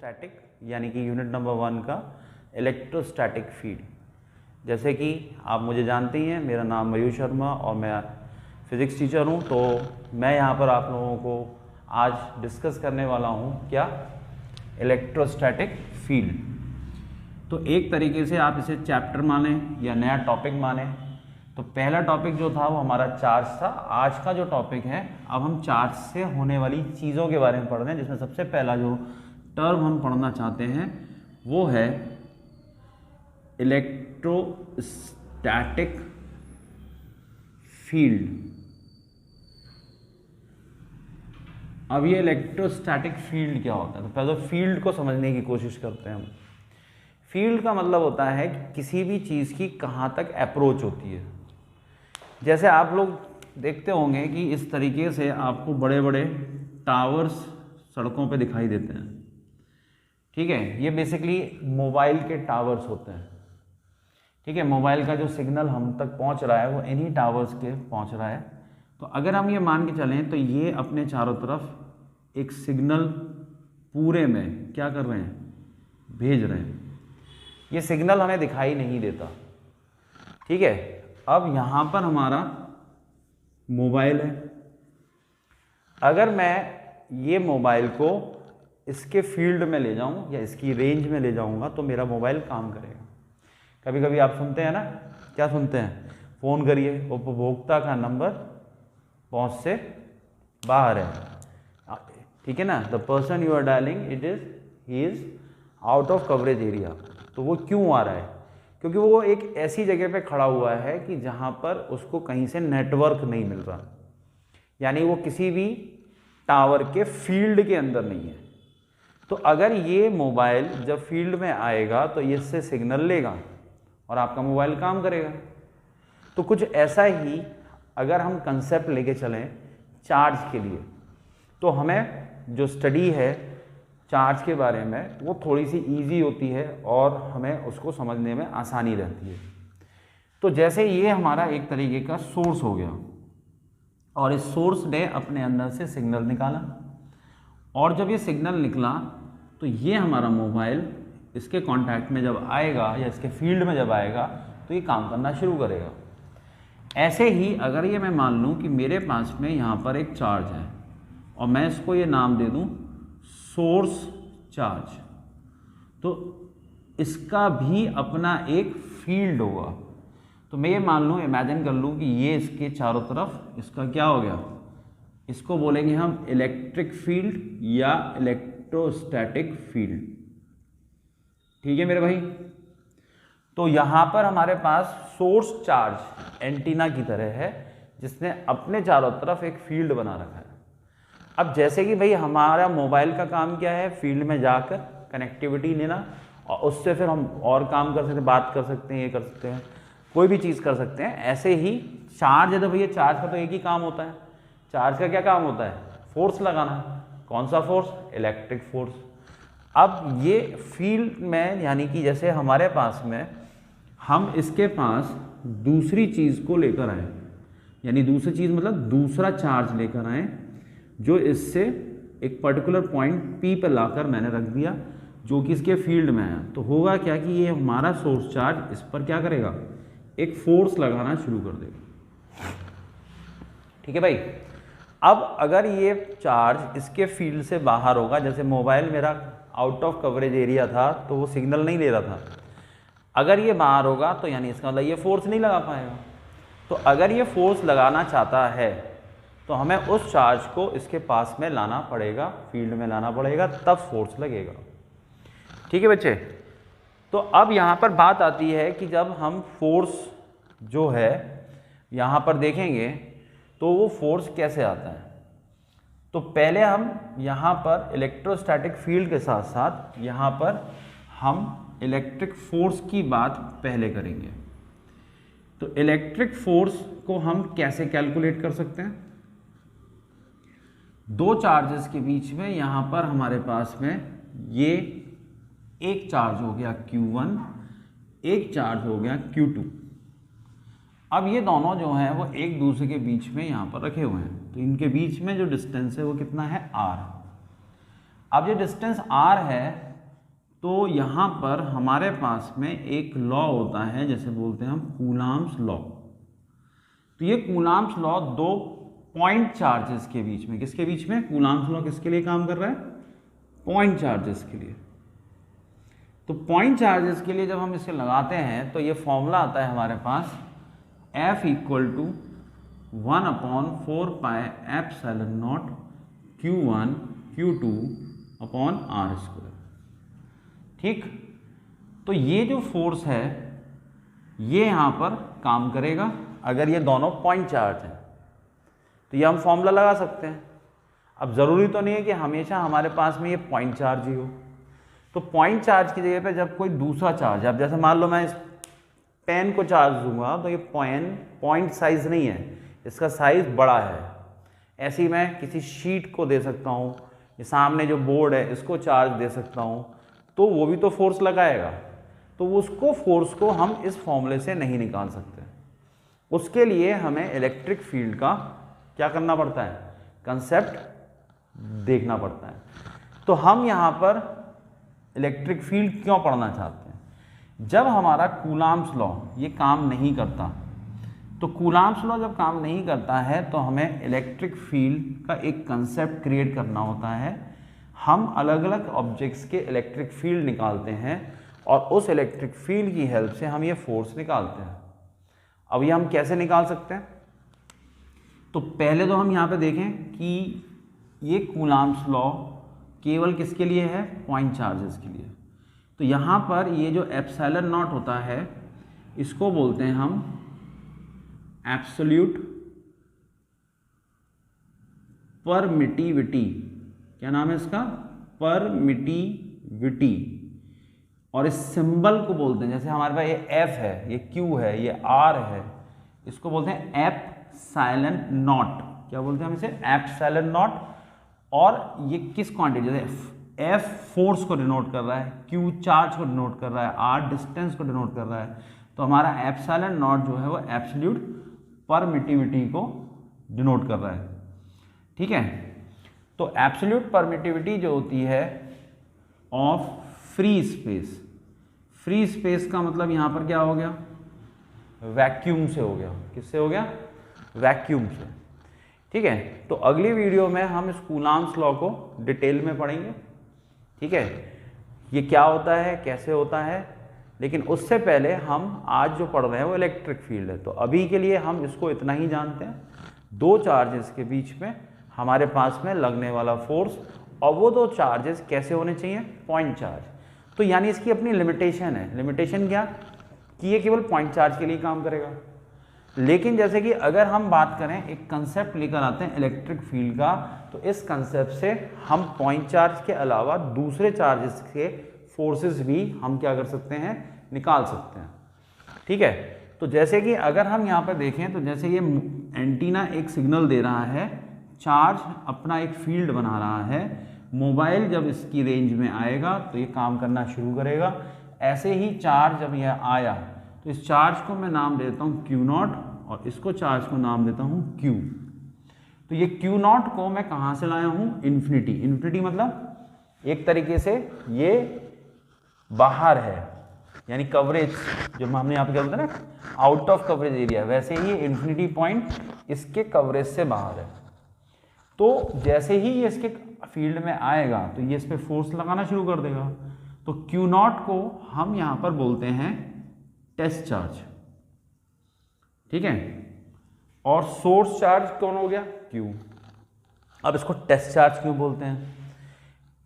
Electrostatic यानी कि unit number 1 का इलेक्ट्रोस्टैटिक फील्ड। जैसे कि आप मुझे जानते ही हैं, मेरा नाम मयूर शर्मा और मैं फिज़िक्स टीचर हूं। तो मैं यहां पर आप लोगों को आज डिस्कस करने वाला हूं क्या, इलेक्ट्रोस्टैटिक फील्ड। तो एक तरीके से आप इसे चैप्टर माने या नया टॉपिक माने। तो पहला टॉपिक जो था वो हमारा चार्ज था। आज का जो टॉपिक है, अब हम चार्ज से होने वाली चीज़ों के बारे में पढ़ रहे हैं, जिसमें सबसे पहला जो टर्म हम पढ़ना चाहते हैं वो है इलेक्ट्रोस्टैटिक फील्ड। अब ये इलेक्ट्रोस्टैटिक फील्ड क्या होता है, तो पहले फील्ड को समझने की कोशिश करते हैं हम। फील्ड का मतलब होता है कि किसी भी चीज़ की कहाँ तक अप्रोच होती है। जैसे आप लोग देखते होंगे कि इस तरीके से आपको बड़े बड़े टावर्स सड़कों पे दिखाई देते हैं, ठीक है। ये बेसिकली मोबाइल के टावर्स होते हैं, ठीक है। मोबाइल का जो सिग्नल हम तक पहुंच रहा है वो इन्हीं टावर्स के पहुंच रहा है। तो अगर हम ये मान के चलें तो ये अपने चारों तरफ एक सिग्नल पूरे में क्या कर रहे हैं, भेज रहे हैं। ये सिग्नल हमें दिखाई नहीं देता, ठीक है। अब यहाँ पर हमारा मोबाइल है। अगर मैं ये मोबाइल को इसके फील्ड में ले जाऊँ या इसकी रेंज में ले जाऊँगा तो मेरा मोबाइल काम करेगा। कभी कभी आप सुनते हैं ना, क्या सुनते हैं, फ़ोन करिए, उपभोक्ता का नंबर पहुँच से बाहर है, ठीक है ना। The person you are dialing he is out of coverage area. तो वो क्यों आ रहा है, क्योंकि वो एक ऐसी जगह पे खड़ा हुआ है कि जहाँ पर उसको कहीं से नेटवर्क नहीं मिल रहा, यानी वो किसी भी टावर के फील्ड के अंदर नहीं है। तो अगर ये मोबाइल जब फील्ड में आएगा तो ये इससे सिग्नल लेगा और आपका मोबाइल काम करेगा। तो कुछ ऐसा ही अगर हम कंसेप्ट लेके चलें चार्ज के लिए, तो हमें जो स्टडी है चार्ज के बारे में वो थोड़ी सी इजी होती है और हमें उसको समझने में आसानी रहती है। तो जैसे ये हमारा एक तरीके का सोर्स हो गया और इस सोर्स ने अपने अंदर से सिग्नल निकाला, और जब ये सिग्नल निकला तो ये हमारा मोबाइल इसके कांटेक्ट में जब आएगा या इसके फील्ड में जब आएगा तो ये काम करना शुरू करेगा। ऐसे ही अगर ये मैं मान लूँ कि मेरे पास में यहाँ पर एक चार्ज है और मैं इसको ये नाम दे दूँ सोर्स चार्ज, तो इसका भी अपना एक फील्ड होगा। तो मैं ये मान लूँ, इमेजिन कर लूँ कि ये इसके चारों तरफ इसका क्या हो गया, इसको बोलेंगे हम इलेक्ट्रिक फील्ड या इलेक्ट्रोस्टैटिक फील्ड, ठीक है मेरे भाई। तो यहाँ पर हमारे पास सोर्स चार्ज एंटीना की तरह है जिसने अपने चारों तरफ एक फील्ड बना रखा है। अब जैसे कि भाई हमारा मोबाइल का काम क्या है, फील्ड में जाकर कनेक्टिविटी लेना और उससे फिर हम और काम कर सकते हैं, बात कर सकते हैं, ये कर सकते हैं, कोई भी चीज़ कर सकते हैं। ऐसे ही चार्ज है तो भैया चार्ज का तो एक ही काम होता है। चार्ज का क्या काम होता है, फोर्स लगाना। कौन सा फोर्स, इलेक्ट्रिक फोर्स। अब ये फील्ड में यानी कि जैसे हमारे पास में हम इसके पास दूसरी चीज़ को लेकर आए, यानी दूसरी चीज़ मतलब दूसरा चार्ज लेकर आए जो इससे एक पर्टिकुलर पॉइंट P पर लाकर मैंने रख दिया जो कि इसके फील्ड में है। तो होगा क्या कि ये हमारा सोर्स चार्ज इस पर क्या करेगा, एक फोर्स लगाना शुरू कर देगा, ठीक है भाई। अब अगर ये चार्ज इसके फील्ड से बाहर होगा, जैसे मोबाइल मेरा आउट ऑफ कवरेज एरिया था तो वो सिग्नल नहीं ले रहा था, अगर ये बाहर होगा तो यानी इसका मतलब ये फोर्स नहीं लगा पाएगा। तो अगर ये फोर्स लगाना चाहता है तो हमें उस चार्ज को इसके पास में लाना पड़ेगा, फील्ड में लाना पड़ेगा, तब फोर्स लगेगा, ठीक है बच्चे। तो अब यहाँ पर बात आती है कि जब हम फोर्स जो है यहाँ पर देखेंगे तो वो फोर्स कैसे आता है। तो पहले हम यहाँ पर इलेक्ट्रोस्टैटिक फील्ड के साथ साथ यहाँ पर हम इलेक्ट्रिक फोर्स की बात पहले करेंगे। तो इलेक्ट्रिक फोर्स को हम कैसे कैलकुलेट कर सकते हैं, दो चार्जेस के बीच में यहाँ पर हमारे पास में ये एक चार्ज हो गया Q1, एक चार्ज हो गया Q2। अब ये दोनों जो हैं वो एक दूसरे के बीच में यहाँ पर रखे हुए हैं, तो इनके बीच में जो डिस्टेंस है वो कितना है, R। अब ये डिस्टेंस R है तो यहाँ पर हमारे पास में एक लॉ होता है, जैसे बोलते हैं हम कूलाम्स लॉ। तो ये कूलाम्स लॉ दो पॉइंट चार्जेस के बीच में, किसके बीच में, कूलाम्स लॉ किसके लिए काम कर रहा है, पॉइंट चार्जेस के लिए। तो पॉइंट चार्जेस के लिए जब हम इसे लगाते हैं तो ये फॉर्मूला आता है हमारे पास F equal to 1/4 epsilon naught Q1 Q2 upon R square. ठीक, तो ये जो फोर्स है ये यहाँ पर काम करेगा अगर ये दोनों पॉइंट चार्ज हैं, तो ये हम फॉर्मूला लगा सकते हैं। अब ज़रूरी तो नहीं है कि हमेशा हमारे पास में ये पॉइंट चार्ज ही हो, तो पॉइंट चार्ज की जगह पे जब कोई दूसरा चार्ज, अब जैसे मान लो मैं इस पेन को चार्ज दूंगा तो ये पॉइंट साइज नहीं है, इसका साइज बड़ा है। ऐसे ही मैं किसी शीट को दे सकता हूँ, ये सामने जो बोर्ड है इसको चार्ज दे सकता हूँ, तो वो भी तो फोर्स लगाएगा। तो उसको फोर्स को हम इस फॉर्मूले से नहीं निकाल सकते, उसके लिए हमें इलेक्ट्रिक फील्ड का क्या करना पड़ता है, कंसेप्ट देखना पड़ता है। तो हम यहाँ पर इलेक्ट्रिक फील्ड क्यों पढ़ना चाहते हैं, जब हमारा कूलाम्स लॉ ये काम नहीं करता, तो कूलाम्स लॉ जब काम नहीं करता है तो हमें इलेक्ट्रिक फील्ड का एक कंसेप्ट क्रिएट करना होता है। हम अलग अलग ऑब्जेक्ट्स के इलेक्ट्रिक फील्ड निकालते हैं और उस इलेक्ट्रिक फील्ड की हेल्प से हम ये फोर्स निकालते हैं। अब ये हम कैसे निकाल सकते हैं, तो पहले तो हम यहाँ पे देखें कि ये कूलाम्स लॉ केवल किसके लिए है, पॉइंट चार्जेस के लिए। तो यहाँ पर ये जो एप्सिलॉन नॉट होता है इसको बोलते हैं हम एब्सोल्यूट परमिटिविटी। क्या नाम है इसका, परमिटिविटी। और इस सिंबल को बोलते हैं, जैसे हमारे पास ये F है, ये Q है, ये R है, इसको बोलते हैं एप्सिलॉन नॉट। क्या बोलते हैं हम इसे, एप्सिलॉन नॉट। और ये किस क्वांटिटी, जैसे F फोर्स को डिनोट कर रहा है, Q चार्ज को डिनोट कर रहा है, R डिस्टेंस को डिनोट कर रहा है, तो हमारा एप्सिलॉन नॉट जो है वो एब्सोल्यूट परमिटिविटी को डिनोट कर रहा है। ठीक है, तो एब्सोल्यूट परमिटिविटी जो होती है of free space, free space का मतलब यहाँ पर क्या हो गया, वैक्यूम से हो गया। किससे हो गया, वैक्यूम से। ठीक है, तो अगली वीडियो में हम इस कूलाम्स लॉ को डिटेल में पढ़ेंगे। ठीक है, ये क्या होता है, कैसे होता है, लेकिन उससे पहले हम आज जो पढ़ रहे हैं वो इलेक्ट्रिक फील्ड है। तो अभी के लिए हम इसको इतना ही जानते हैं, दो चार्जेस के बीच में हमारे पास में लगने वाला फोर्स, और वो दो चार्जेस कैसे होने चाहिए, पॉइंट चार्ज। तो यानी इसकी अपनी लिमिटेशन है। लिमिटेशन क्या, कि ये केवल पॉइंट चार्ज के लिए काम करेगा। लेकिन जैसे कि अगर हम बात करें, एक कंसेप्ट लेकर आते हैं इलेक्ट्रिक फील्ड का, तो इस कंसेप्ट से हम पॉइंट चार्ज के अलावा दूसरे चार्जेस के फोर्सेस भी हम क्या कर सकते हैं, निकाल सकते हैं। ठीक है, तो जैसे कि अगर हम यहाँ पर देखें, तो जैसे ये एंटीना एक सिग्नल दे रहा है, चार्ज अपना एक फील्ड बना रहा है, मोबाइल जब इसकी रेंज में आएगा तो ये काम करना शुरू करेगा। ऐसे ही चार्ज जब यह आया तो इस चार्ज को मैं नाम देता हूँ Q0 और इसको चार्ज को नाम देता हूँ Q। तो ये Q0 को मैं कहाँ से लाया हूँ, इन्फिनिटी। इन्फिनिटी मतलब एक तरीके से ये बाहर है, यानी कवरेज जो हमने यहाँ पे क्या बोलते हैं ना, आउट ऑफ कवरेज एरिया, वैसे ही इन्फिनिटी पॉइंट इसके कवरेज से बाहर है। तो जैसे ही ये इसके फील्ड में आएगा तो ये इस पर फोर्स लगाना शुरू कर देगा। तो Q0 को हम यहाँ पर बोलते हैं टेस्ट चार्ज। ठीक है, और सोर्स चार्ज कौन हो गया, Q। अब इसको टेस्ट चार्ज क्यों बोलते हैं,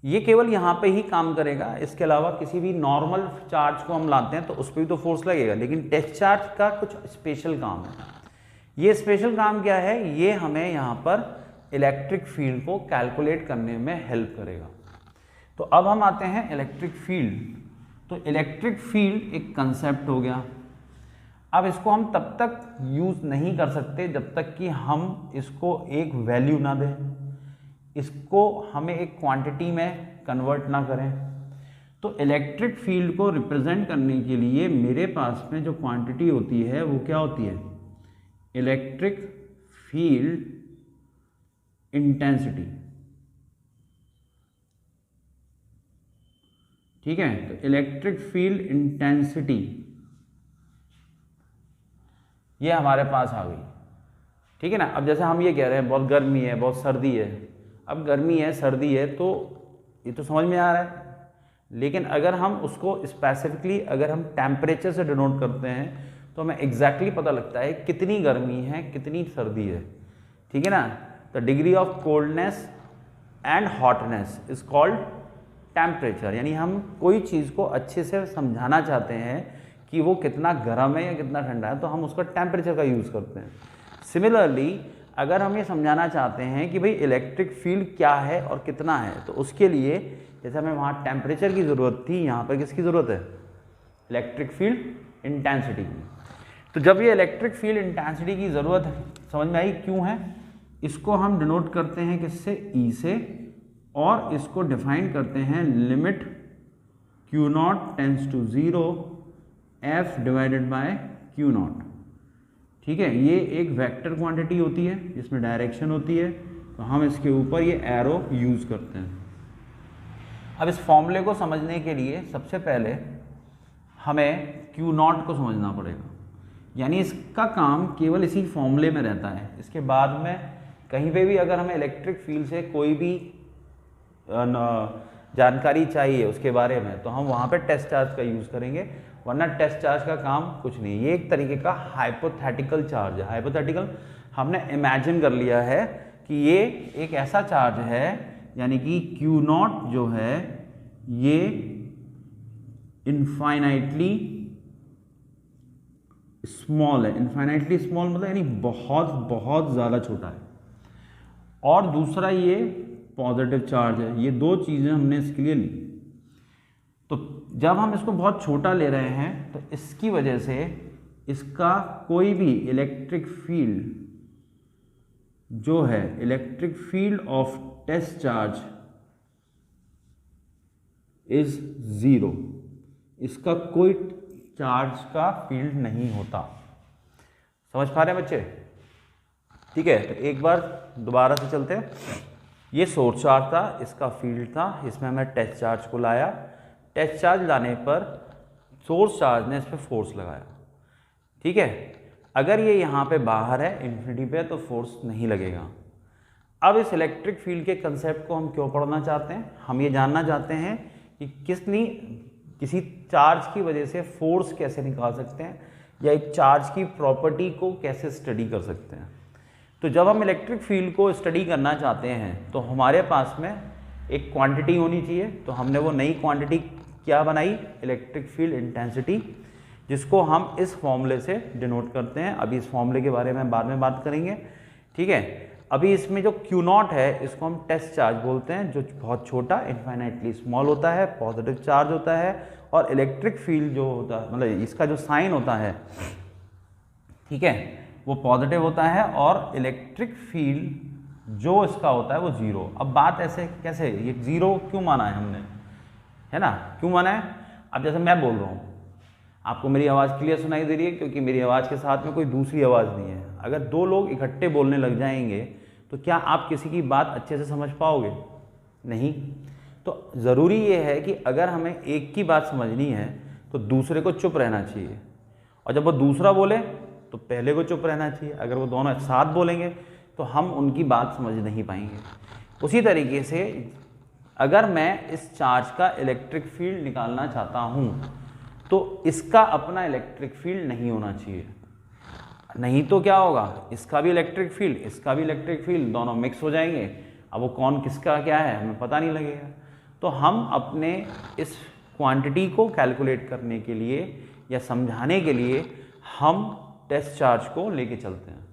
ये केवल यहाँ पे ही काम करेगा, इसके अलावा किसी भी नॉर्मल चार्ज को हम लाते हैं तो उस पर भी तो फोर्स लगेगा, लेकिन टेस्ट चार्ज का कुछ स्पेशल काम है। ये स्पेशल काम क्या है, ये हमें यहाँ पर इलेक्ट्रिक फील्ड को कैलकुलेट करने में हेल्प करेगा। तो अब हम आते हैं इलेक्ट्रिक फील्ड। तो इलेक्ट्रिक फील्ड एक कंसेप्ट हो गया। अब इसको हम तब तक यूज़ नहीं कर सकते जब तक कि हम इसको एक वैल्यू ना दें, इसको हमें एक क्वांटिटी में कन्वर्ट ना करें। तो इलेक्ट्रिक फील्ड को रिप्रेजेंट करने के लिए मेरे पास में जो क्वांटिटी होती है वो क्या होती है, इलेक्ट्रिक फील्ड इंटेंसिटी। ठीक है, तो इलेक्ट्रिक फील्ड इंटेंसिटी ये हमारे पास आ गई, ठीक है ना। अब जैसे हम ये कह रहे हैं बहुत गर्मी है, बहुत सर्दी है, अब गर्मी है सर्दी है तो ये तो समझ में आ रहा है, लेकिन अगर हम उसको स्पेसिफिकली अगर हम टेम्परेचर से डिनोट करते हैं तो हमें एग्जैक्टली पता लगता है कितनी गर्मी है कितनी सर्दी है, ठीक है ना। The degree of coldness and hotness is called temperature, यानी हम कोई चीज़ को अच्छे से समझाना चाहते हैं कि वो कितना गर्म है या कितना ठंडा है तो हम उसका टेम्परेचर का यूज़ करते हैं। सिमिलरली अगर हम ये समझाना चाहते हैं कि भाई इलेक्ट्रिक फील्ड क्या है और कितना है, तो उसके लिए जैसे हमें वहाँ टेम्परेचर की ज़रूरत थी, यहाँ पर किसकी ज़रूरत है, इलेक्ट्रिक फील्ड इंटेंसिटी की। तो जब ये इलेक्ट्रिक फील्ड इंटेंसिटी की ज़रूरत है, समझ में आई क्यों है, इसको हम डिनोट करते हैं किससे, ई से, और इसको डिफाइन करते हैं limit Q naught tends to 0 F divided by Q naught, ठीक है। ये एक वेक्टर क्वांटिटी होती है जिसमें डायरेक्शन होती है, तो हम इसके ऊपर ये एरो यूज़ करते हैं। अब इस फॉर्मूले को समझने के लिए सबसे पहले हमें क्यू नॉट को समझना पड़ेगा, यानी इसका काम केवल इसी फॉर्मूले में रहता है। इसके बाद में कहीं पे भी अगर हमें इलेक्ट्रिक फील्ड से कोई भी जानकारी चाहिए उसके बारे में तो हम वहाँ पे टेस्ट चार्ज का यूज़ करेंगे, वरना टेस्ट चार्ज का काम कुछ नहीं। ये एक तरीके का हाइपोथेटिकल चार्ज है। हाइपोथेटिकल हमने इमेजिन कर लिया है कि ये एक ऐसा चार्ज है, यानी कि क्यू नॉट जो है ये इनफाइनाइटली स्मॉल है। इनफाइनाइटली स्मॉल मतलब यानी बहुत बहुत ज़्यादा छोटा है, और दूसरा ये पॉजिटिव चार्ज है। ये दो चीज़ें हमने इसके लिए ली। तो जब हम इसको बहुत छोटा ले रहे हैं तो इसकी वजह से इसका कोई भी इलेक्ट्रिक फील्ड जो है, electric field of test charge is 0, इसका कोई चार्ज का फील्ड नहीं होता। समझ पा रहे हैं बच्चे, ठीक है। तो एक बार दोबारा से चलते हैं। ये सोर्स चार्ज था, इसका फील्ड था, इसमें हमने टेस्ट चार्ज को लाया। टेस्ट चार्ज लाने पर सोर्स चार्ज ने इस पर फोर्स लगाया, ठीक है। अगर ये यहाँ पे बाहर है इन्फिनिटी पे तो फोर्स नहीं लगेगा। अब इस इलेक्ट्रिक फील्ड के कंसेप्ट को हम क्यों पढ़ना चाहते हैं, हम ये जानना चाहते हैं कि किसी चार्ज की वजह से फोर्स कैसे निकाल सकते हैं, या एक चार्ज की प्रॉपर्टी को कैसे स्टडी कर सकते हैं। तो जब हम इलेक्ट्रिक फील्ड को स्टडी करना चाहते हैं तो हमारे पास में एक क्वांटिटी होनी चाहिए। तो हमने वो नई क्वांटिटी क्या बनाई, इलेक्ट्रिक फील्ड इंटेंसिटी, जिसको हम इस फॉर्मूले से डिनोट करते हैं। अभी इस फॉर्मूले के बारे में बाद में बात करेंगे, ठीक है। अभी इसमें जो क्यू नॉट है इसको हम टेस्ट चार्ज बोलते हैं, जो बहुत छोटा इनफाइनाइटली स्मॉल होता है, पॉजिटिव चार्ज होता है, और इलेक्ट्रिक फील्ड जो होता है मतलब इसका जो साइन होता है, ठीक है, वो पॉजिटिव होता है, और इलेक्ट्रिक फील्ड जो इसका होता है वो 0। अब बात ऐसे कैसे, ये 0 क्यों माना है हमने, है ना, क्यों माना है। अब जैसे मैं बोल रहा हूँ, आपको मेरी आवाज़ क्लियर सुनाई दे रही है, क्योंकि मेरी आवाज़ के साथ में कोई दूसरी आवाज़ नहीं है। अगर दो लोग इकट्ठे बोलने लग जाएंगे तो क्या आप किसी की बात अच्छे से समझ पाओगे, नहीं। तो ज़रूरी ये है कि अगर हमें एक की बात समझनी है तो दूसरे को चुप रहना चाहिए, और जब वो दूसरा बोले तो पहले को चुप रहना चाहिए। अगर वो दोनों एक साथ बोलेंगे तो हम उनकी बात समझ नहीं पाएंगे। उसी तरीके से अगर मैं इस चार्ज का इलेक्ट्रिक फील्ड निकालना चाहता हूँ तो इसका अपना इलेक्ट्रिक फील्ड नहीं होना चाहिए, नहीं तो क्या होगा, इसका भी इलेक्ट्रिक फील्ड इसका भी इलेक्ट्रिक फील्ड दोनों मिक्स हो जाएंगे। अब वो कौन किसका क्या है हमें पता नहीं लगेगा। तो हम अपने इस क्वांटिटी को कैलकुलेट करने के लिए या समझाने के लिए हम टेस्ट चार्ज को लेके चलते हैं,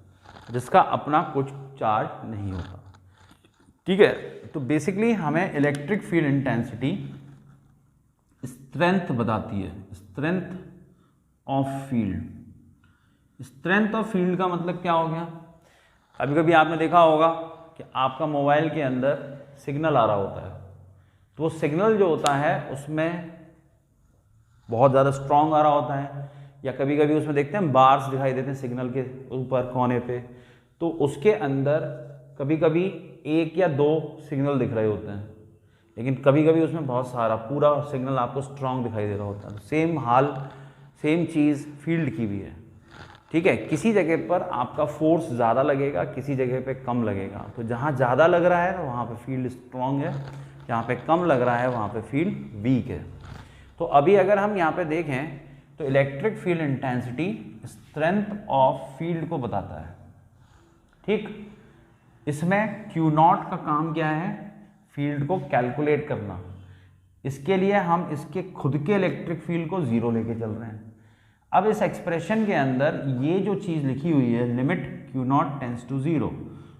जिसका अपना कुछ चार्ज नहीं होता, ठीक है। तो बेसिकली हमें इलेक्ट्रिक फील्ड इंटेंसिटी स्ट्रेंथ बताती है, strength of field. Strength of field का मतलब क्या हो गया, कभी कभी आपने देखा होगा कि आपका मोबाइल के अंदर सिग्नल आ रहा होता है, तो वो सिग्नल जो होता है उसमें बहुत ज़्यादा स्ट्रॉन्ग आ रहा होता है, या कभी कभी उसमें देखते हैं बार्स दिखाई देते हैं सिग्नल के ऊपर कोने पे, तो उसके अंदर कभी कभी 1 या 2 सिग्नल दिख रहे होते हैं, लेकिन कभी कभी उसमें बहुत सारा पूरा सिग्नल आपको स्ट्रांग दिखाई दे रहा होता है। सेम हाल सेम चीज़ फील्ड की भी है, ठीक है। किसी जगह पर आपका फोर्स ज़्यादा लगेगा, किसी जगह पे कम लगेगा। तो जहाँ ज़्यादा लग रहा है वहाँ पे फील्ड स्ट्रांग है, जहाँ पे कम लग रहा है वहाँ पे फील्ड वीक है। तो अभी अगर हम यहाँ पे देखें तो electric field intensity strength of field को बताता है, ठीक। इसमें Q नॉट का काम क्या है, फील्ड को कैलकुलेट करना। इसके लिए हम इसके खुद के इलेक्ट्रिक फील्ड को जीरो लेके चल रहे हैं। अब इस एक्सप्रेशन के अंदर ये जो चीज़ लिखी हुई है limit Q naught tends to zero,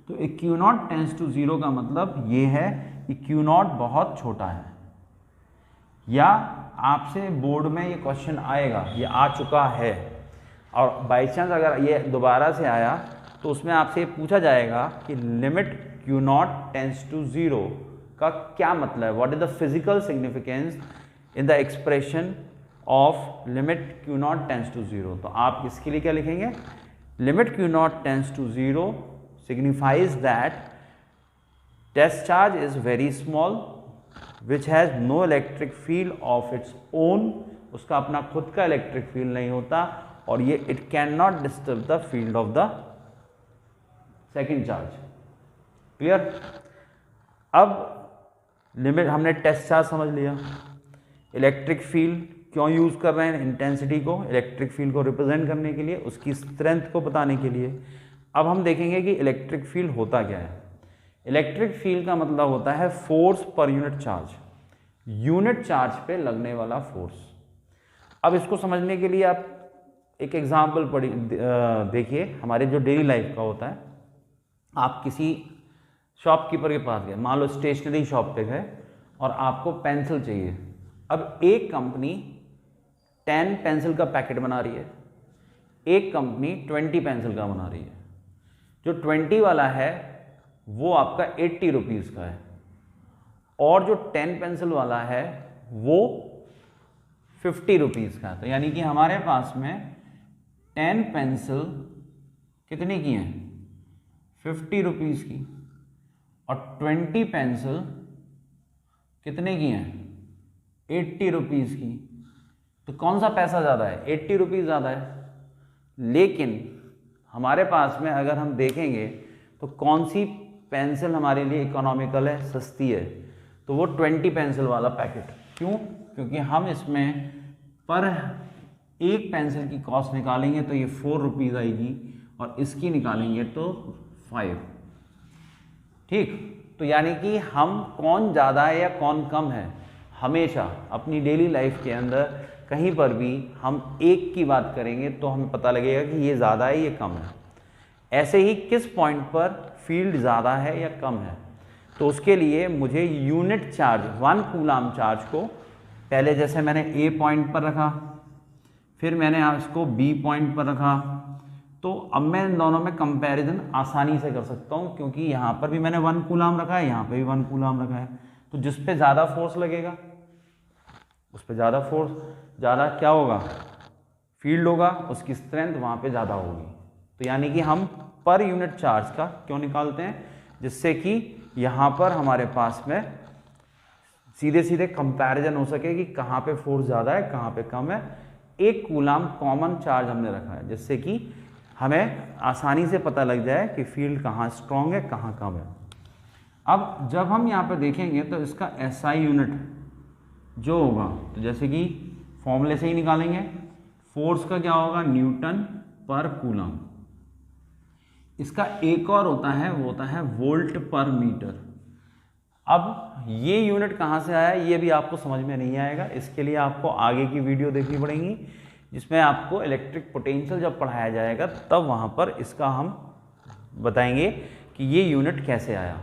तो एक Q naught tends to zero का मतलब ये है कि Q नॉट बहुत छोटा है। या आपसे बोर्ड में ये क्वेश्चन आएगा, ये आ चुका है, और बाई चांस अगर ये दोबारा से आया तो उसमें आपसे ये पूछा जाएगा कि limit Q naught tends to zero का क्या मतलब है, what is the physical significance in the expression of limit Q naught tends to zero. तो आप इसके लिए क्या लिखेंगे, limit Q naught tends to zero signifies that test charge is very small which has no electric field of its own, उसका अपना खुद का इलेक्ट्रिक फील्ड नहीं होता, और ये it can not disturb the field of the second charge. Clear. अब limit हमने टेस्ट चार्ज समझ लिया, इलेक्ट्रिक फील्ड क्यों यूज़ कर रहे हैं, इंटेंसिटी को इलेक्ट्रिक फील्ड को रिप्रेजेंट करने के लिए, उसकी स्ट्रेंथ को बताने के लिए। अब हम देखेंगे कि इलेक्ट्रिक फील्ड होता क्या है। इलेक्ट्रिक फील्ड का मतलब होता है force per unit charge, unit charge पे लगने वाला फोर्स। अब इसको समझने के लिए आप एक एग्जाम्पल देखिए, हमारे जो डेली लाइफ का होता है। आप किसी शॉपकीपर के पास गए, मान लो स्टेशनरी शॉप पे गए और आपको पेंसिल चाहिए। अब एक कंपनी 10 पेंसिल का पैकेट बना रही है, एक कंपनी 20 पेंसिल का बना रही है। जो 20 वाला है वो आपका 80 रुपीज़ का है, और जो 10 पेंसिल वाला है वो 50 रुपीज़ का है। तो यानी कि हमारे पास में 10 पेंसिल कितने की हैं, 50 रुपीज़ की, और 20 पेंसिल कितने की हैं, 80 रुपीज़ की। तो कौन सा पैसा ज़्यादा है, 80 रुपीज़ ज़्यादा है। लेकिन हमारे पास में अगर हम देखेंगे तो कौन सी पेंसिल हमारे लिए इकोनॉमिकल है, सस्ती है, तो वो 20 पेंसिल वाला पैकेट। क्यों, क्योंकि हम इसमें पर एक पेंसिल की कॉस्ट निकालेंगे तो ये 4 रुपीज़ आएगी, और इसकी निकालेंगे तो 5। ठीक। तो यानी कि हम कौन ज़्यादा है या कौन कम है, हमेशा अपनी डेली लाइफ के अंदर कहीं पर भी हम एक की बात करेंगे तो हमें पता लगेगा कि ये ज़्यादा है ये कम है। ऐसे ही किस पॉइंट पर फील्ड ज़्यादा है या कम है, तो उसके लिए मुझे यूनिट चार्ज 1 कूलाम चार्ज को पहले जैसे मैंने ए पॉइंट पर रखा, फिर मैंने इसको बी पॉइंट पर रखा, तो अब मैं इन दोनों में कंपैरिजन आसानी से कर सकता हूँ, क्योंकि यहाँ पर भी मैंने 1 कूलाम रखा है, यहाँ पे भी 1 कूलाम रखा है। तो जिस पे ज़्यादा फोर्स लगेगा उस पे ज़्यादा फोर्स, ज़्यादा क्या होगा, फील्ड होगा, उसकी स्ट्रेंथ वहाँ पे ज़्यादा होगी। तो यानी कि हम पर यूनिट चार्ज का क्यों निकालते हैं, जिससे कि यहाँ पर हमारे पास में सीधे सीधे कंपैरिजन हो सके कि कहाँ पे फोर्स ज़्यादा है कहाँ पे कम है। 1 कूलाम कॉमन चार्ज हमने रखा है, जिससे कि हमें आसानी से पता लग जाए कि फील्ड कहाँ स्ट्रॉन्ग है कहाँ कम है। अब जब हम यहाँ पे देखेंगे तो इसका SI यूनिट जो होगा, तो जैसे कि फॉर्मूले से ही निकालेंगे, फोर्स का क्या होगा, न्यूटन पर कूलम। इसका एक और होता है, वो होता है वोल्ट पर मीटर। अब ये यूनिट कहाँ से आया ये भी आपको समझ में नहीं आएगा, इसके लिए आपको आगे की वीडियो देखनी पड़ेगी, जिसमें आपको इलेक्ट्रिक पोटेंशियल जब पढ़ाया जाएगा तब वहाँ पर इसका हम बताएंगे कि ये यूनिट कैसे आया।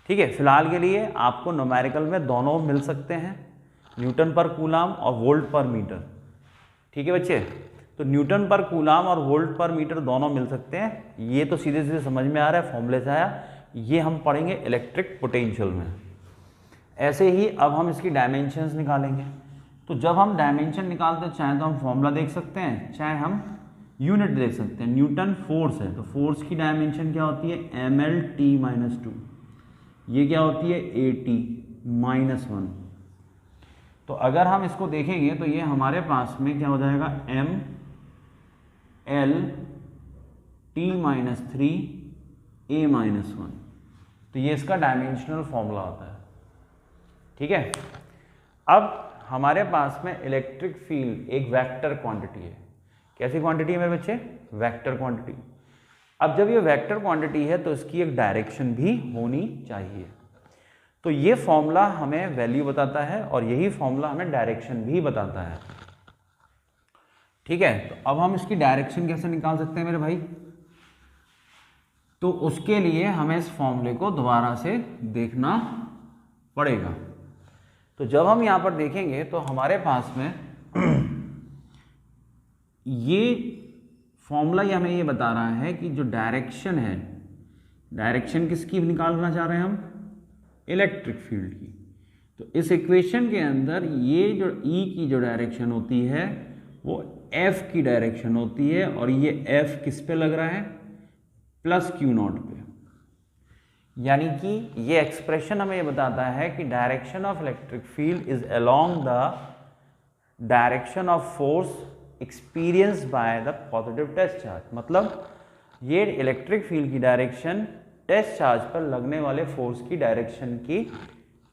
ठीक है, फिलहाल के लिए आपको न्यूमेरिकल में दोनों मिल सकते हैं, न्यूटन पर कूलाम और वोल्ट पर मीटर। ठीक है बच्चे, तो न्यूटन पर कूलाम और वोल्ट पर मीटर दोनों मिल सकते हैं। ये तो सीधे सीधे समझ में आ रहा है, फॉर्मूले से आया। ये हम पढ़ेंगे इलेक्ट्रिक पोटेंशियल में। ऐसे ही अब हम इसकी डायमेंशंस निकालेंगे। तो जब हम डायमेंशन निकालते हैं, चाहे तो हम फॉर्मूला देख सकते हैं, चाहे हम यूनिट देख सकते हैं। न्यूटन फोर्स है, तो फोर्स की डायमेंशन क्या होती है, ml t - 2। ये क्या होती है, AT। -1। तो अगर हम इसको देखेंगे तो ये हमारे पास में क्या हो जाएगा, m l t - 3 a - 1। तो ये इसका डायमेंशनल फॉर्मूला होता है। ठीक है, अब हमारे पास में इलेक्ट्रिक फील्ड एक वेक्टर क्वांटिटी है। कैसी क्वांटिटी है मेरे बच्चे? Vector quantity. अब जब ये वेक्टर क्वांटिटी है तो इसकी एक डायरेक्शन भी होनी चाहिए। तो ये फॉर्मूला हमें वैल्यू बताता है और यही फॉर्मूला हमें डायरेक्शन भी बताता है। ठीक है, तो अब हम इसकी डायरेक्शन कैसे निकाल सकते हैं मेरे भाई? तो उसके लिए हमें इस फॉर्मूले को दोबारा से देखना पड़ेगा। तो जब हम यहां पर देखेंगे तो हमारे पास में ये फॉर्मूला ये हमें ये बता रहा है कि जो डायरेक्शन है, डायरेक्शन किसकी निकालना चाह रहे हैं हम? इलेक्ट्रिक फील्ड की। तो इस इक्वेशन के अंदर ये जो E की जो डायरेक्शन होती है वो F की डायरेक्शन होती है और ये F किस पे लग रहा है? +Q0 पे। यानी कि ये एक्सप्रेशन हमें ये बताता है कि direction of electric field is along the direction of force experienced by the positive test charge. मतलब ये इलेक्ट्रिक फील्ड की डायरेक्शन टेस्ट चार्ज पर लगने वाले फोर्स की डायरेक्शन की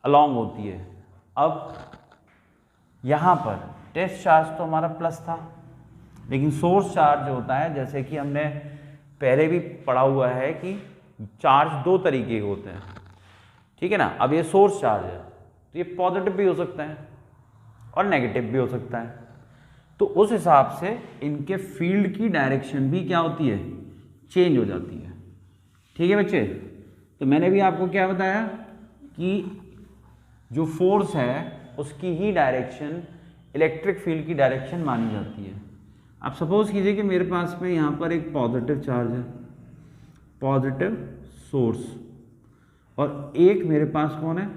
अलोंग होती है। अब यहाँ पर टेस्ट चार्ज तो हमारा प्लस था, लेकिन सोर्स चार्ज जो होता है, जैसे कि हमने पहले भी पढ़ा हुआ है कि चार्ज दो तरीके के होते हैं। ठीक है ना? अब ये सोर्स चार्ज है तो ये पॉजिटिव भी हो सकता है और नेगेटिव भी हो सकता है। तो उस हिसाब से इनके फील्ड की डायरेक्शन भी क्या होती है? चेंज हो जाती है। ठीक है बच्चे, तो मैंने भी आपको क्या बताया कि जो फोर्स है उसकी ही डायरेक्शन इलेक्ट्रिक फील्ड की डायरेक्शन मानी जाती है। अब सपोज कीजिए कि मेरे पास में यहाँ पर एक पॉजिटिव चार्ज है, पॉजिटिव सोर्स, और एक मेरे पास कौन है?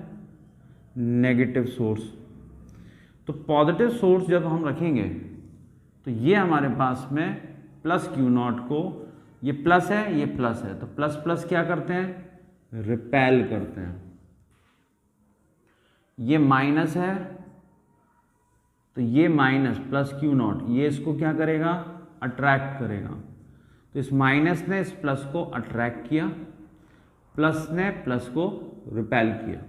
Negative source. तो पॉजिटिव सोर्स जब हम रखेंगे तो ये हमारे पास में +Q0 को, ये प्लस है ये प्लस है, तो प्लस प्लस क्या करते हैं? रिपेल करते हैं। ये माइनस है तो ये माइनस +Q0 ये इसको क्या करेगा? अट्रैक्ट करेगा। तो इस माइनस ने इस प्लस को अट्रैक्ट किया, प्लस ने प्लस को रिपेल किया।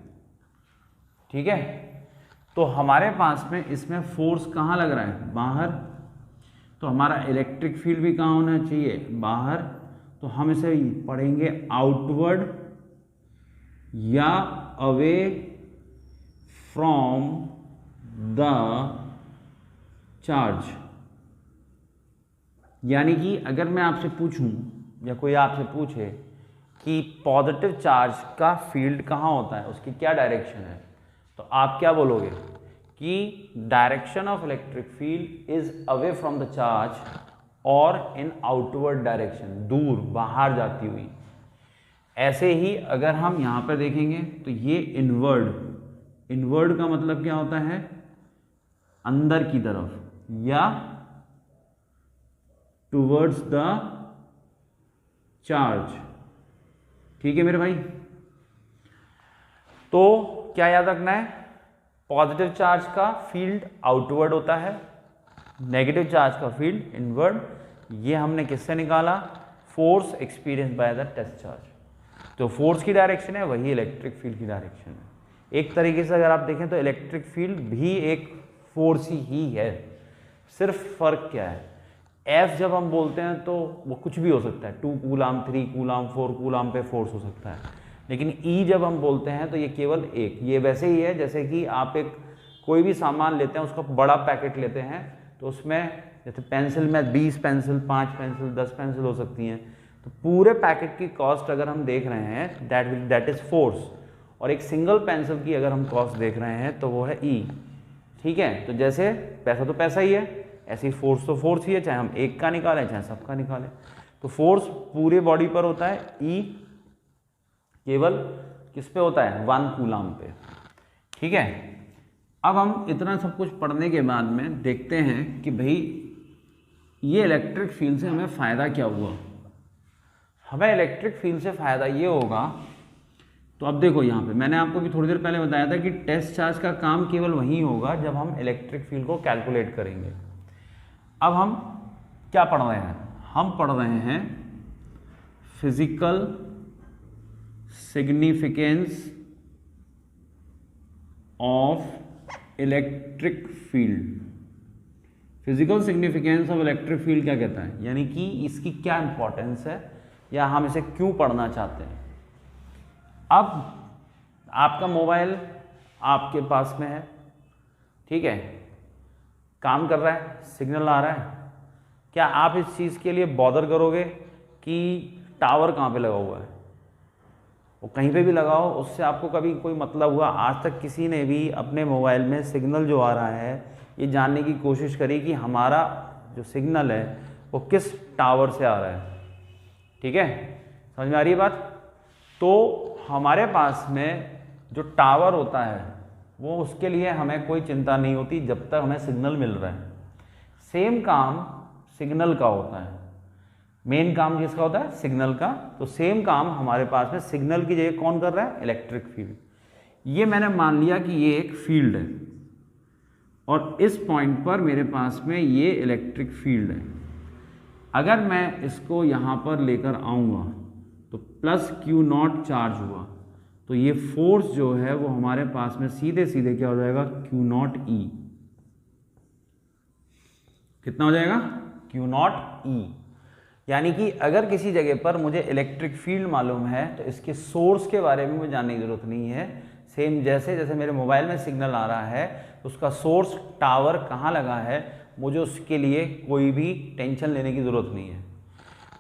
ठीक है, तो हमारे पास में इसमें फोर्स कहाँ लग रहा है? बाहर। तो हमारा इलेक्ट्रिक फील्ड भी कहाँ होना चाहिए? बाहर। तो हम इसे पढ़ेंगे आउटवर्ड या अवे फ्रॉम द चार्ज। यानी कि अगर मैं आपसे पूछूं या कोई आपसे पूछे कि पॉजिटिव चार्ज का फील्ड कहाँ होता है, उसकी क्या डायरेक्शन है, तो आप क्या बोलोगे? कि direction of electric field is away from the charge और इन आउटवर्ड डायरेक्शन, दूर बाहर जाती हुई। ऐसे ही अगर हम यहाँ पर देखेंगे तो ये इनवर्ड, इनवर्ड का मतलब क्या होता है? अंदर की तरफ या टुवर्ड्स द चार्ज। ठीक है मेरे भाई, तो क्या याद रखना है? पॉजिटिव चार्ज का फील्ड आउटवर्ड होता है, नेगेटिव चार्ज का फील्ड इनवर्ड। ये हमने किससे निकाला? Force experience by the test charge. तो फोर्स की डायरेक्शन है वही इलेक्ट्रिक फील्ड की डायरेक्शन है। एक तरीके से अगर आप देखें तो इलेक्ट्रिक फील्ड भी एक फोर्स ही है, सिर्फ फर्क क्या है? F जब हम बोलते हैं तो वो कुछ भी हो सकता है, 2 कूलाम, 3 कूलाम, 4 कूलाम पे फोर्स हो सकता है। लेकिन E जब हम बोलते हैं तो ये केवल एक, ये वैसे ही है जैसे कि आप एक कोई भी सामान लेते हैं, उसका बड़ा पैकेट लेते हैं, तो उसमें जैसे पेंसिल में 20 पेंसिल, 5 पेंसिल, 10 पेंसिल हो सकती हैं। तो पूरे पैकेट की कॉस्ट अगर हम देख रहे हैं दैट इज फोर्स, और एक सिंगल पेंसिल की अगर हम कॉस्ट देख रहे हैं तो वो है E। ठीक है, तो जैसे पैसा तो पैसा ही है, ऐसी फोर्स तो फोर्स ही है, चाहे हम एक का निकालें चाहे सबका निकालें। तो फोर्स पूरे बॉडी पर होता है, E केवल किस पे होता है? 1 कूलाम पे। ठीक है, अब हम इतना सब कुछ पढ़ने के बाद में देखते हैं कि भाई ये इलेक्ट्रिक फील्ड से हमें फ़ायदा क्या हुआ। हमें इलेक्ट्रिक फील्ड से फ़ायदा ये होगा तो अब देखो यहाँ पे मैंने आपको भी थोड़ी देर पहले बताया था कि टेस्ट चार्ज का काम केवल वहीं होगा जब हम इलेक्ट्रिक फील्ड को कैलकुलेट करेंगे। अब हम क्या पढ़ रहे हैं? हम पढ़ रहे हैं physical significance of electric field. Physical significance of electric field क्या कहता है, यानी कि इसकी क्या इंपॉर्टेंस है या हम इसे क्यों पढ़ना चाहते हैं। अब आपका मोबाइल आपके पास में है, ठीक है, काम कर रहा है, सिग्नल आ रहा है, क्या आप इस चीज़ के लिए बॉदर करोगे कि टावर कहाँ पे लगा हुआ है? वो कहीं पे भी लगाओ, उससे आपको कभी कोई मतलब हुआ? आज तक किसी ने भी अपने मोबाइल में सिग्नल जो आ रहा है ये जानने की कोशिश करी कि हमारा जो सिग्नल है वो किस टावर से आ रहा है? ठीक है, समझ में आ रही है बात? तो हमारे पास में जो टावर होता है वो, उसके लिए हमें कोई चिंता नहीं होती जब तक हमें सिग्नल मिल रहा है। सेम काम सिग्नल का होता है, मेन काम किसका होता है? सिग्नल का। तो सेम काम हमारे पास में सिग्नल की जगह कौन कर रहा है? Electric field. ये मैंने मान लिया कि ये एक फील्ड है और इस पॉइंट पर मेरे पास में ये इलेक्ट्रिक फील्ड है। अगर मैं इसको यहाँ पर लेकर आऊँगा तो प्लस क्यू नॉट चार्ज हुआ, तो ये फोर्स जो है वो हमारे पास में सीधे सीधे क्या हो जाएगा? क्यू नॉट ई। कितना हो जाएगा? क्यू नॉट ई। यानी कि अगर किसी जगह पर मुझे इलेक्ट्रिक फील्ड मालूम है तो इसके सोर्स के बारे में मुझे जानने की जरूरत नहीं है। सेम जैसे जैसे मेरे मोबाइल में सिग्नल आ रहा है उसका सोर्स टावर कहाँ लगा है, मुझे उसके लिए कोई भी टेंशन लेने की ज़रूरत नहीं है।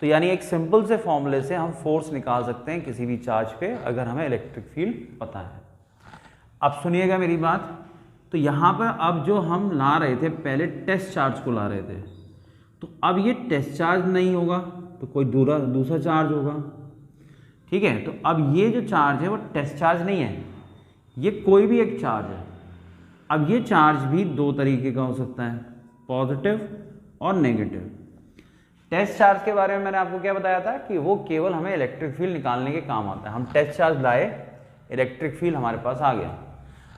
तो यानी एक सिंपल से फॉर्मूले से हम फोर्स निकाल सकते हैं किसी भी चार्ज पे, अगर हमें इलेक्ट्रिक फील्ड पता है। अब सुनिएगा मेरी बात। तो यहाँ पर अब जो हम ला रहे थे, पहले टेस्ट चार्ज को ला रहे थे, तो अब ये टेस्ट चार्ज नहीं होगा तो कोई दूसरा चार्ज होगा, ठीक है। तो अब ये जो चार्ज है वो टेस्ट चार्ज नहीं है, ये कोई भी एक चार्ज है। अब ये चार्ज भी दो तरीके का हो सकता है, पॉजिटिव और नेगेटिव। टेस्ट चार्ज के बारे में मैंने आपको क्या बताया था कि वो केवल हमें इलेक्ट्रिक फील्ड निकालने के काम आता है। हम टेस्ट चार्ज लाए, इलेक्ट्रिक फील्ड हमारे पास आ गया।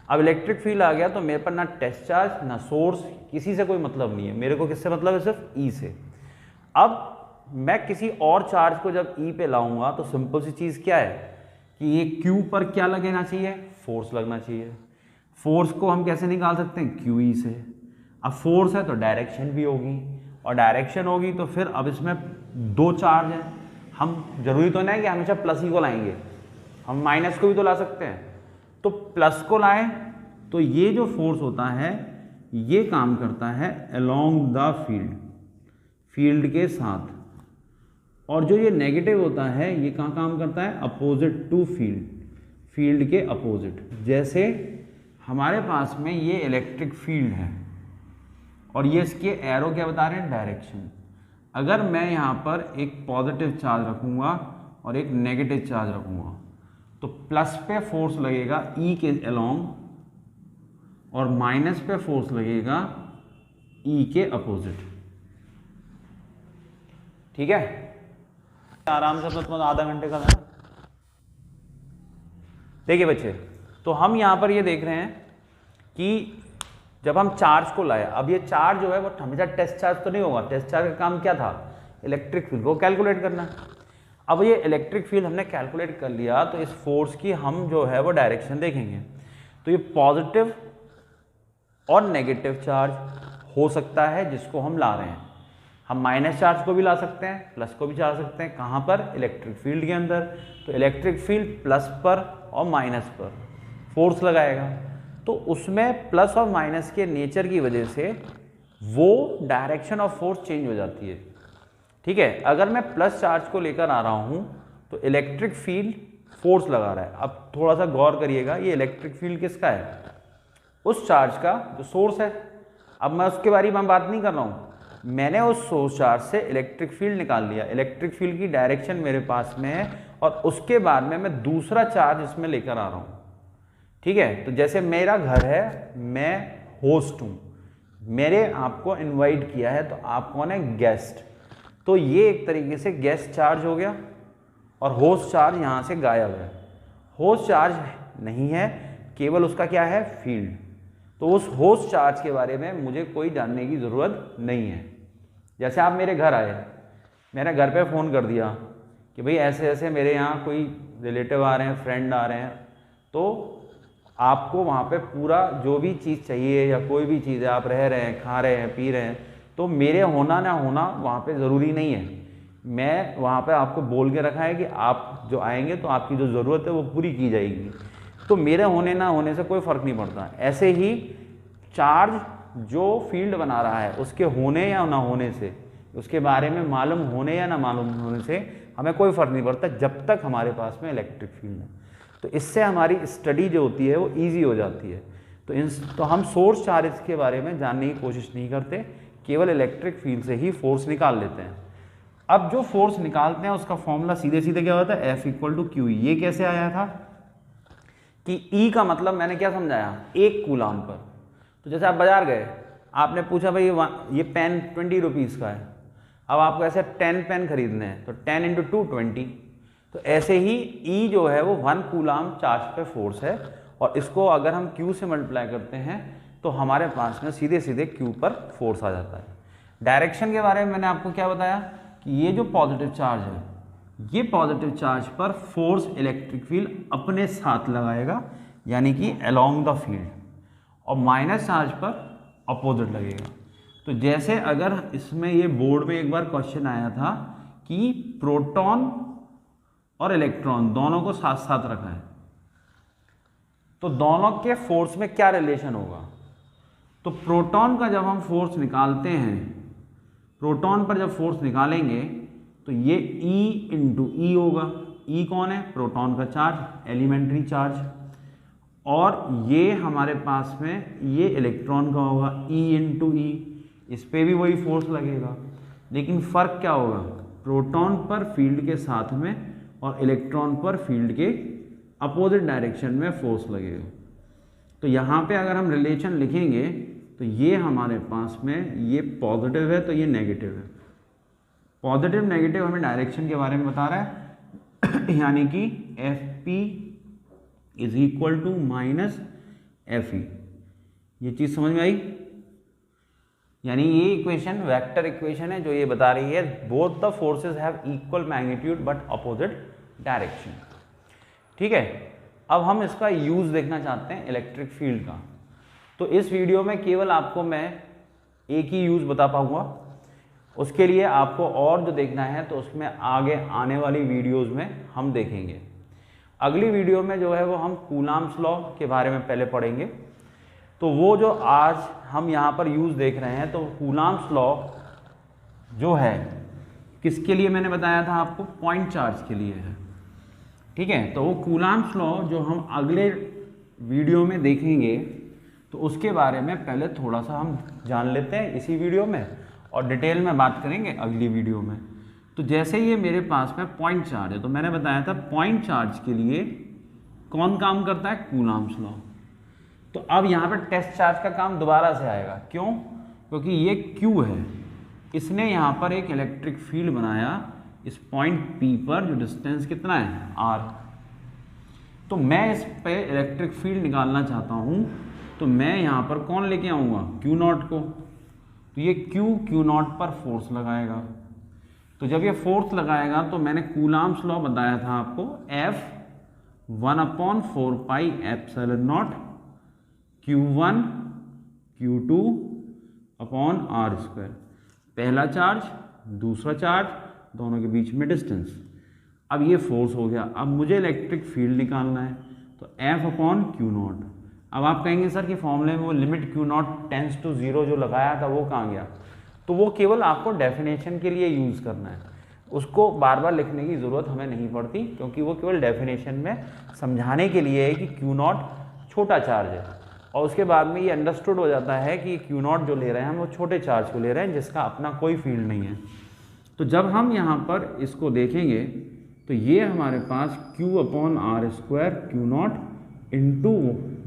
अब इलेक्ट्रिक फील्ड आ गया तो मेरे पर ना टेस्ट चार्ज ना सोर्स, किसी से कोई मतलब नहीं है। मेरे को किससे मतलब है? सिर्फ ई से। अब मैं किसी और चार्ज को जब ई पे लाऊंगा तो सिंपल सी चीज़ क्या है कि ये क्यू पर क्या लगना चाहिए? फोर्स लगना चाहिए। फोर्स को हम कैसे निकाल सकते हैं? क्यू ई से। अब फोर्स है तो डायरेक्शन भी होगी, और डायरेक्शन होगी तो फिर अब इसमें दो चार्ज हैं, हम जरूरी तो नहीं है कि हमेशा प्लस ही को लाएंगे, हम माइनस को भी तो ला सकते हैं। तो प्लस को लाएं तो ये जो फोर्स होता है ये काम करता है अलोंग द फील्ड के साथ, और जो ये नेगेटिव होता है ये कहाँ काम करता है? अपोजिट टू फील्ड के अपोजिट। जैसे हमारे पास में ये इलेक्ट्रिक फील्ड है और ये इसके एरो क्या बता रहे हैं? डायरेक्शन। अगर मैं यहाँ पर एक पॉजिटिव चार्ज रखूँगा और एक नेगेटिव चार्ज रखूँगा तो प्लस पे फोर्स लगेगा ई के अलोंग और माइनस पे फोर्स लगेगा ई के अपोजिट, ठीक है। आराम से अपना तुम्हारा आधा घंटे का था। देखिए बच्चे, तो हम यहाँ पर ये देख रहे हैं कि जब हम चार्ज को लाए, अब ये चार्ज जो है वो हमेशा टेस्ट चार्ज तो नहीं होगा। टेस्ट चार्ज का काम क्या था? इलेक्ट्रिक फील्ड को कैलकुलेट करना। अब ये इलेक्ट्रिक फील्ड हमने कैलकुलेट कर लिया तो इस फोर्स की हम जो है वो डायरेक्शन देखेंगे। तो ये पॉजिटिव और नेगेटिव चार्ज हो सकता है जिसको हम ला रहे हैं। हम माइनस चार्ज को भी ला सकते हैं, प्लस को भी ला सकते हैं। कहाँ पर? इलेक्ट्रिक फील्ड के अंदर। तो इलेक्ट्रिक फील्ड प्लस पर और माइनस पर फोर्स लगाएगा, तो उसमें प्लस और माइनस के नेचर की वजह से वो डायरेक्शन ऑफ फोर्स चेंज हो जाती है, ठीक है। अगर मैं प्लस चार्ज को लेकर आ रहा हूँ तो इलेक्ट्रिक फील्ड फोर्स लगा रहा है। अब थोड़ा सा गौर करिएगा, ये इलेक्ट्रिक फील्ड किसका है? उस चार्ज का जो सोर्स है। अब मैं उसके बारे में बात नहीं कर रहा हूँ, मैंने उस सोर्स चार्ज से इलेक्ट्रिक फील्ड निकाल लिया। इलेक्ट्रिक फील्ड की डायरेक्शन मेरे पास में है और उसके बाद में मैं दूसरा चार्ज इसमें लेकर आ रहा हूँ, ठीक है। तो जैसे मेरा घर है, मैं होस्ट हूँ, मेरे आपको इनवाइट किया है, तो आप कौन है? गेस्ट। तो ये एक तरीके से गेस्ट चार्ज हो गया और होस्ट चार्ज यहाँ से गायब है। होस्ट चार्ज नहीं है, केवल उसका क्या है, फील्ड। तो उस होस्ट चार्ज के बारे में मुझे कोई जानने की ज़रूरत नहीं है। जैसे आप मेरे घर आए, मैंने घर पे फ़ोन कर दिया कि भाई ऐसे ऐसे मेरे यहाँ कोई रिलेटिव आ रहे हैं, फ्रेंड आ रहे हैं, तो आपको वहाँ पे पूरा जो भी चीज़ चाहिए या कोई भी चीज़ है, आप रह रहे हैं, खा रहे हैं, पी रहे हैं, तो मेरे होना ना होना वहाँ पे ज़रूरी नहीं है। मैं वहाँ पे आपको बोल के रखा है कि आप जो आएंगे तो आपकी जो ज़रूरत है वो पूरी की जाएगी, तो मेरे होने ना होने से कोई फ़र्क नहीं पड़ता। ऐसे ही चार्ज जो फील्ड बना रहा है उसके होने या ना होने से, उसके बारे में मालूम होने या ना मालूम होने से हमें कोई फ़र्क नहीं पड़ता, जब तक हमारे पास में इलेक्ट्रिक फील्ड है। तो इससे हमारी स्टडी जो होती है वो ईजी हो जाती है। तो हम सोर्स चार्ज के बारे में जानने की कोशिश नहीं करते, केवल इलेक्ट्रिक फील्ड से ही फोर्स निकाल लेते हैं। अब जो फोर्स निकालते हैं उसका फॉर्मूला सीधे सीधे क्या होता है, F=Q। ये कैसे आया था कि E का मतलब मैंने क्या समझाया, 1 कूलाम पर। तो जैसे आप बाजार गए, आपने पूछा भाई ये पेन 20 रुपीज़ का है, अब आपको ऐसे 10 पेन खरीदने हैं, तो 10 × 2 20। तो ऐसे ही E जो है वो 1 कूलाम चार्ज पे फोर्स है, और इसको अगर हम Q से मल्टीप्लाई करते हैं तो हमारे पास में सीधे सीधे Q पर फोर्स आ जाता है। डायरेक्शन के बारे में मैंने आपको क्या बताया कि ये जो पॉजिटिव चार्ज है, ये पॉजिटिव चार्ज पर फोर्स इलेक्ट्रिक फील्ड अपने साथ लगाएगा, यानी कि अलोंग द फील्ड, और माइनस चार्ज पर अपोजिट लगेगा। तो जैसे अगर इसमें ये बोर्ड में एक बार क्वेश्चन आया था कि प्रोटॉन और इलेक्ट्रॉन दोनों को साथ साथ रखा है, तो दोनों के फोर्स में क्या रिलेशन होगा। तो प्रोटॉन का जब हम फोर्स निकालते हैं, प्रोटॉन पर जब फोर्स निकालेंगे तो ये E × E होगा। E कौन है, प्रोटॉन का चार्ज, एलिमेंट्री चार्ज, और ये हमारे पास में ये इलेक्ट्रॉन का होगा E × E। इस पे भी वही फोर्स लगेगा, लेकिन फ़र्क क्या होगा, प्रोटॉन पर फील्ड के साथ में और इलेक्ट्रॉन पर फील्ड के अपोजिट डायरेक्शन में फोर्स लगेगा। तो यहाँ पे अगर हम रिलेशन लिखेंगे तो ये हमारे पास में ये पॉजिटिव है तो ये नेगेटिव है। पॉजिटिव नेगेटिव हमें डायरेक्शन के बारे में बता रहा है यानी कि Fp = -Fe। ये चीज़ समझ में आई? यानी ये इक्वेशन वेक्टर इक्वेशन है जो ये बता रही है both the forces have equal magnitude but opposite direction. ठीक है, अब हम इसका यूज़ देखना चाहते हैं इलेक्ट्रिक फील्ड का। तो इस वीडियो में केवल आपको मैं एक ही यूज़ बता पाऊँगा, उसके लिए आपको और जो देखना है तो उसमें आगे आने वाली वीडियोज़ में हम देखेंगे। अगली वीडियो में जो है वो हम कूलाम्स लॉ के बारे में पहले पढ़ेंगे। तो वो जो आज हम यहाँ पर यूज़ देख रहे हैं, तो कूलाम्स लॉ जो है किसके लिए मैंने बताया था आपको, पॉइंट चार्ज के लिए है। ठीक है, तो वो कूलाम्स लॉ जो हम अगले वीडियो में देखेंगे, तो उसके बारे में पहले थोड़ा सा हम जान लेते हैं इसी वीडियो में, और डिटेल में बात करेंगे अगली वीडियो में। तो जैसे ये मेरे पास में पॉइंट चार्ज है, तो मैंने बताया था पॉइंट चार्ज के लिए कौन काम करता है, कूलाम्स लॉ। तो अब यहाँ पर टेस्ट चार्ज का काम दोबारा से आएगा, क्यों? क्योंकि ये Q है, इसने यहाँ पर एक इलेक्ट्रिक फील्ड बनाया इस पॉइंट P पर, जो डिस्टेंस कितना है, R। तो मैं इस पे इलेक्ट्रिक फील्ड निकालना चाहता हूँ, तो मैं यहाँ पर कौन लेके आऊँगा, Q0 को। तो ये Q0 पर फोर्स लगाएगा। तो जब ये फोर्स लगाएगा तो मैंने कूलाम्स लॉ बताया था आपको, F 1/4πε0 Q1 Q2 R²। पहला चार्ज, दूसरा चार्ज, दोनों के बीच में डिस्टेंस। अब ये फोर्स हो गया, अब मुझे इलेक्ट्रिक फील्ड निकालना है, तो F/Q0। अब आप कहेंगे सर कि फॉर्मूले में वो लिमिट Q0 टेंड्स टू 0 जो लगाया था वो कहाँ गया? तो वो केवल आपको डेफिनेशन के लिए यूज़ करना है, उसको बार बार लिखने की ज़रूरत हमें नहीं पड़ती, क्योंकि वो केवल डेफिनेशन में समझाने के लिए है कि Q0 छोटा चार्ज है, और उसके बाद में ये अंडरस्टूड हो जाता है कि Q0 जो ले रहे हैं हम वो छोटे चार्ज को ले रहे हैं जिसका अपना कोई फील्ड नहीं है। तो जब हम यहाँ पर इसको देखेंगे तो ये हमारे पास Q/R² Q0 इंटू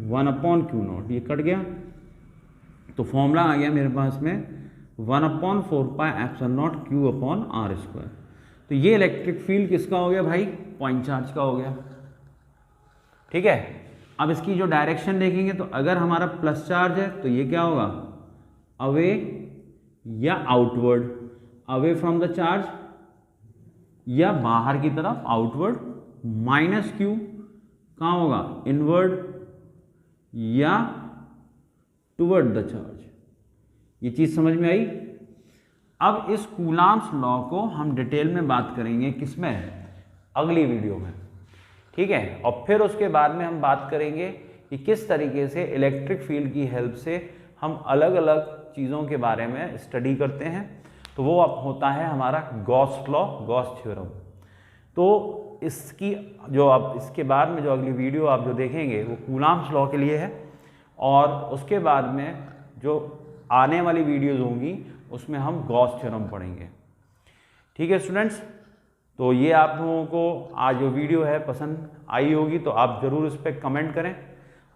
1/Q0, ये कट गया, तो फॉर्मूला आ गया मेरे पास में 1/4πε0 Q/R²। तो ये इलेक्ट्रिक फील्ड किसका हो गया भाई, पॉइंट चार्ज का हो गया। ठीक है। अब इसकी जो डायरेक्शन देखेंगे तो अगर हमारा प्लस चार्ज है तो ये क्या होगा, अवे या outward, away from the charge या बाहर की तरफ आउटवर्ड, माइनस क्यू कहाँ होगा, इनवर्ड या टुवर्ड द चार्ज। ये चीज समझ में आई। अब इस कूलाम्स लॉ को हम डिटेल में बात करेंगे किसमें, अगली वीडियो में, ठीक है। और फिर उसके बाद में हम बात करेंगे कि किस तरीके से इलेक्ट्रिक फील्ड की हेल्प से हम अलग अलग चीज़ों के बारे में स्टडी करते हैं। तो वो अब होता है हमारा गॉस लॉ, गॉस थ्योरम। तो इसकी जो आप इसके बाद में जो अगली वीडियो आप जो देखेंगे वो कूलाम्स लॉ के लिए है, और उसके बाद में जो आने वाली वीडियोज़ होंगी उसमें हम गॉस थ्योरम पढ़ेंगे, ठीक है स्टूडेंट्स। तो ये आप लोगों को आज जो वीडियो है पसंद आई होगी, तो आप ज़रूर इस पर कमेंट करें।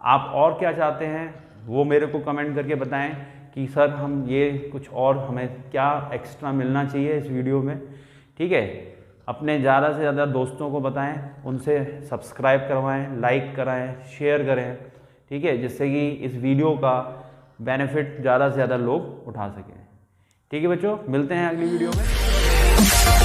आप और क्या चाहते हैं वो मेरे को कमेंट करके बताएं कि सर हम ये कुछ और हमें क्या एक्स्ट्रा मिलना चाहिए इस वीडियो में, ठीक है। अपने ज़्यादा से ज़्यादा दोस्तों को बताएं, उनसे सब्सक्राइब करवाएं, लाइक कराएं, शेयर करें, ठीक है, जिससे कि इस वीडियो का बेनिफिट ज़्यादा से ज़्यादा लोग उठा सकें। ठीक है बच्चों, मिलते हैं अगली वीडियो में।